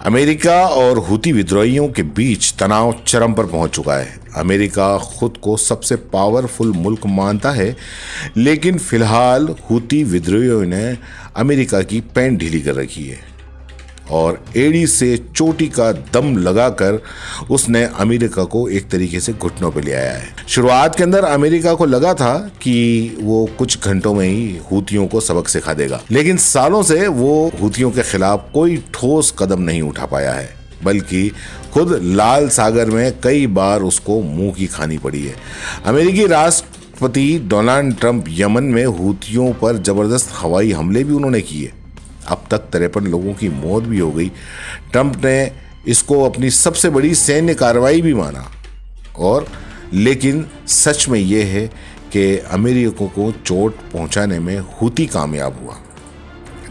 America और हुती विद्रोहियों के बीच तनाव चरम पर पहुंच चुका है। अमेरिका खुद को सबसे पावरफुल मुल्क मानता है, लेकिन फिलहाल हुती विद्रोहियों ने अमेरिका की पैंट ढीली कर रखी है और एड़ी से चोटी का दम लगाकर उसने अमेरिका को एक तरीके से घुटनों पे ले आया है। शुरुआत के अंदर अमेरिका को लगा था कि वो कुछ घंटों में ही हुतियों को सबक सिखा देगा, लेकिन सालों से वो हुतियों के खिलाफ कोई ठोस कदम नहीं उठा पाया है, बल्कि खुद लाल सागर में कई बार उसको मुंह की खानी पड़ी है। अमेरिकी राष्ट्रपति डोनाल्ड ट्रंप यमन में हुतियों पर जबरदस्त हवाई हमले भी उन्होंने किए। अब तक 53 लोगों की मौत भी हो गई। ट्रंप ने इसको अपनी सबसे बड़ी सैन्य कार्रवाई भी माना, और लेकिन सच में यह है कि अमेरिका को चोट पहुंचाने में हुती कामयाब हुआ।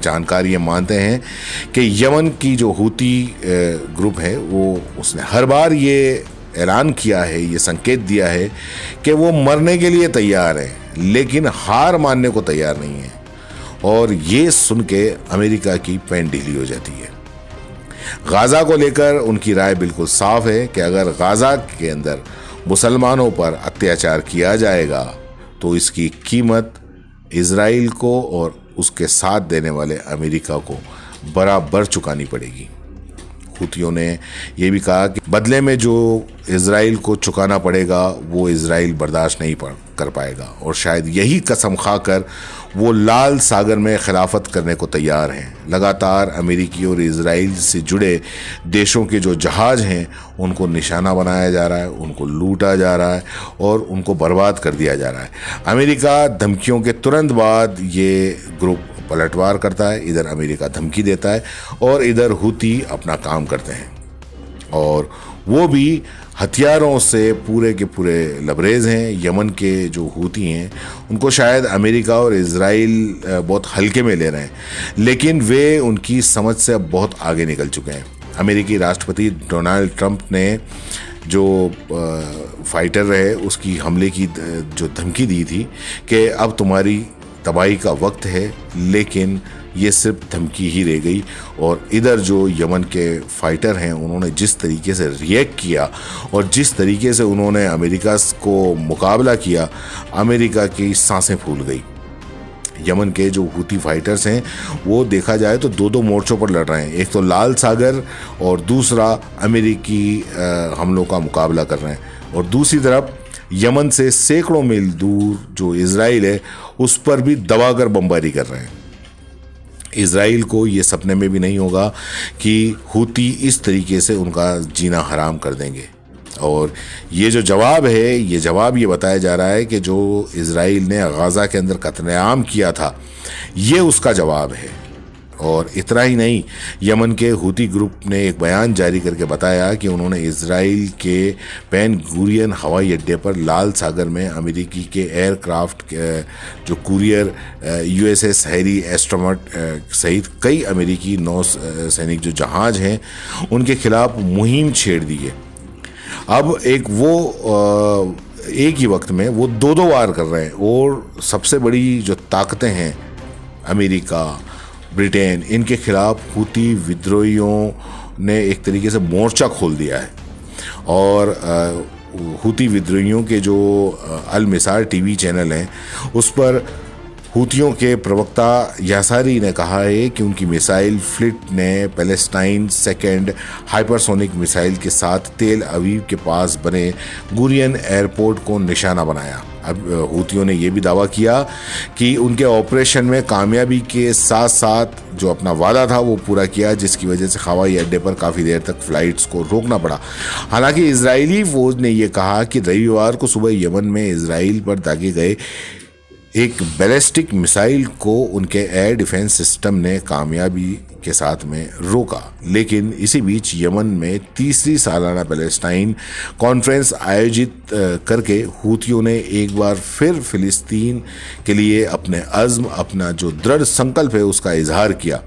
जानकार ये मानते हैं कि यमन की जो हुती ग्रुप है उसने हर बार ये ऐलान किया है, ये संकेत दिया है कि वो मरने के लिए तैयार है, लेकिन हार मानने को तैयार नहीं है। और ये सुन के अमेरिका की पैंट ढीली हो जाती है। गाजा को लेकर उनकी राय बिल्कुल साफ है कि अगर गाजा के अंदर मुसलमानों पर अत्याचार किया जाएगा तो इसकी कीमत इजराइल को और उसके साथ देने वाले अमेरिका को बराबर चुकानी पड़ेगी। हुतियों ने यह भी कहा कि बदले में जो इजराइल को चुकाना पड़ेगा वो इजराइल बर्दाश्त नहीं कर पाएगा, और शायद यही कसम खाकर वो लाल सागर में खिलाफत करने को तैयार हैं। लगातार अमेरिकी और इजराइल से जुड़े देशों के जो जहाज़ हैं उनको निशाना बनाया जा रहा है, उनको लूटा जा रहा है और उनको बर्बाद कर दिया जा रहा है। अमेरिका धमकियों के तुरंत बाद ये ग्रुप पलटवार करता है, इधर अमेरिका धमकी देता है और इधर हुती अपना काम करते हैं, और वो भी हथियारों से पूरे के पूरे लबरेज हैं। यमन के जो हुती हैं उनको शायद अमेरिका और इजराइल बहुत हल्के में ले रहे हैं, लेकिन वे उनकी समझ से अब बहुत आगे निकल चुके हैं। अमेरिकी राष्ट्रपति डोनाल्ड ट्रंप ने जो फाइटर रहे उसकी हमले की जो धमकी दी थी कि अब तुम्हारी तबाही का वक्त है, लेकिन ये सिर्फ धमकी ही रह गई। और इधर जो यमन के फाइटर हैं उन्होंने जिस तरीके से रिएक्ट किया और जिस तरीके से उन्होंने अमेरिका को मुकाबला किया, अमेरिका की सांसें फूल गई। यमन के जो हुती फाइटर्स हैं वो देखा जाए तो दो मोर्चों पर लड़ रहे हैं, एक तो लाल सागर और दूसरा अमेरिकी हमलों का मुकाबला कर रहे हैं, और दूसरी तरफ यमन से सैकड़ों मील दूर जो इजराइल है उस पर भी दबाकर बमबारी कर रहे हैं। इजराइल को ये सपने में भी नहीं होगा कि हुती इस तरीके से उनका जीना हराम कर देंगे, और ये जो जवाब है, ये जवाब ये बताया जा रहा है कि जो इजराइल ने गाजा के अंदर कत्लेआम किया था ये उसका जवाब है। और इतना ही नहीं, यमन के हुती ग्रुप ने एक बयान जारी करके बताया कि उन्होंने इजराइल के बेन गुरियन हवाई अड्डे पर लाल सागर में अमेरिकी के एयरक्राफ्ट जो कुरियर USS हैरी एस्ट्रोमट सहित कई अमेरिकी नौ सैनिक जो जहाज हैं उनके खिलाफ मुहिम छेड़ दी है। अब एक ही वक्त में वो दो वार कर रहे हैं, और सबसे बड़ी जो ताकतें हैं अमेरिका, ब्रिटेन, इनके खिलाफ हुती विद्रोहियों ने एक तरीके से मोर्चा खोल दिया है। और हुती विद्रोहियों के जो अल मिसार TV चैनल हैं उस पर हुतियों के प्रवक्ता यासारी ने कहा है कि उनकी मिसाइल फ्लीट ने पैलेस्टाइन सेकेंड हाइपरसोनिक मिसाइल के साथ तेल अवीव के पास बने गुरियन एयरपोर्ट को निशाना बनाया। अब हुतियों ने यह भी दावा किया कि उनके ऑपरेशन में कामयाबी के साथ साथ जो अपना वादा था वो पूरा किया, जिसकी वजह से हवाई अड्डे पर काफ़ी देर तक फ्लाइट्स को रोकना पड़ा। हालांकि इजरायली फौज ने यह कहा कि रविवार को सुबह यमन में इजराइल पर दागे गए एक बैलिस्टिक मिसाइल को उनके एयर डिफेंस सिस्टम ने कामयाबी के साथ में रोका। लेकिन इसी बीच यमन में तीसरी सालाना पैलेस्टाइन कॉन्फ्रेंस आयोजित करके हुतियों ने एक बार फिर फिलिस्तीन के लिए अपने अज़्म, अपना जो दृढ़ संकल्प है उसका इजहार किया।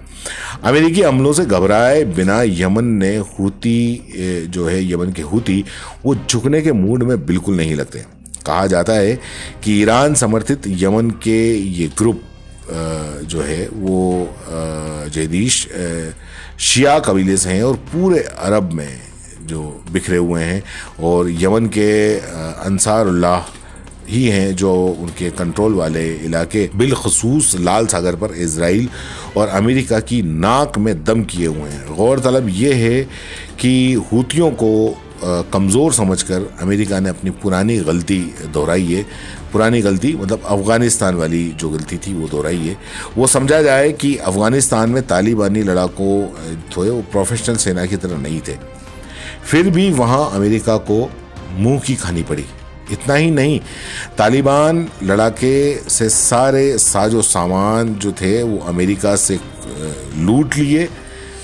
अमेरिकी हमलों से घबराए बिना यमन ने हुती जो है यमन के हुती वो झुकने के मूड में बिल्कुल नहीं लगते। कहा जाता है कि ईरान समर्थित यमन के ये ग्रुप जो है वो जैदिश शिया कबीले से हैं और पूरे अरब में जो बिखरे हुए हैं, और यमन के अंसारुल्लाह ही हैं जो उनके कंट्रोल वाले इलाके बिलखसूस लाल सागर पर इजराइल और अमेरिका की नाक में दम किए हुए हैं। गौरतलब ये है कि हूतियों को कमज़ोर समझकर अमेरिका ने अपनी पुरानी गलती दोहराई है। पुरानी गलती मतलब अफ़गानिस्तान वाली जो गलती थी वो दोहराई है। वो समझा जाए कि अफ़गानिस्तान में तालिबानी लड़ाकों थे वो प्रोफेशनल सेना की तरह नहीं थे, फिर भी वहाँ अमेरिका को मुंह की खानी पड़ी। इतना ही नहीं, तालिबान लड़ाके से सारे साजो सामान जो थे वो अमेरिका से लूट लिए,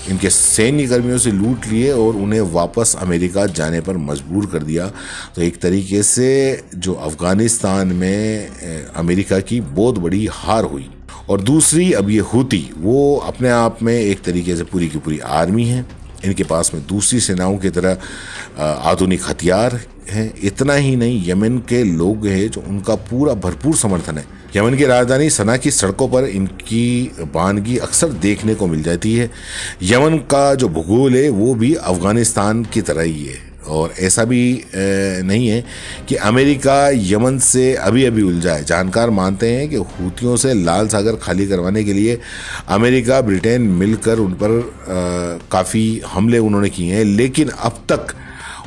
इनके सैन्य कर्मियों से लूट लिए और उन्हें वापस अमेरिका जाने पर मजबूर कर दिया। तो एक तरीके से जो अफ़गानिस्तान में अमेरिका की बहुत बड़ी हार हुई। और दूसरी, अब ये हूती वो अपने आप में एक तरीके से पूरी की पूरी आर्मी है। इनके पास में दूसरी सेनाओं की तरह आधुनिक हथियार हैं। इतना ही नहीं, यमन के लोग हैं जो उनका पूरा भरपूर समर्थन है। यमन की राजधानी सना की सड़कों पर इनकी बानगी अक्सर देखने को मिल जाती है। यमन का जो भूगोल है वो भी अफ़गानिस्तान की तरह ही है, और ऐसा भी नहीं है कि अमेरिका यमन से अभी अभी उलझा है। जानकार मानते हैं कि हूतियों से लाल सागर खाली करवाने के लिए अमेरिका ब्रिटेन मिलकर उन पर काफ़ी हमले उन्होंने किए हैं, लेकिन अब तक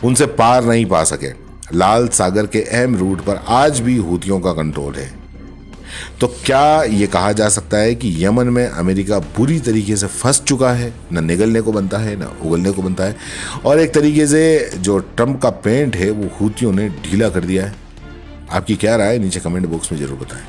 उनसे पार नहीं पा सके। लाल सागर के अहम रूट पर आज भी हूतियों का कंट्रोल है। तो क्या ये कहा जा सकता है कि यमन में अमेरिका बुरी तरीके से फंस चुका है, न निगलने को बनता है न उगलने को बनता है, और एक तरीके से जो ट्रंप का पेंट है वो हूतियों ने ढीला कर दिया है? आपकी क्या राय है नीचे कमेंट बॉक्स में जरूर बताएं।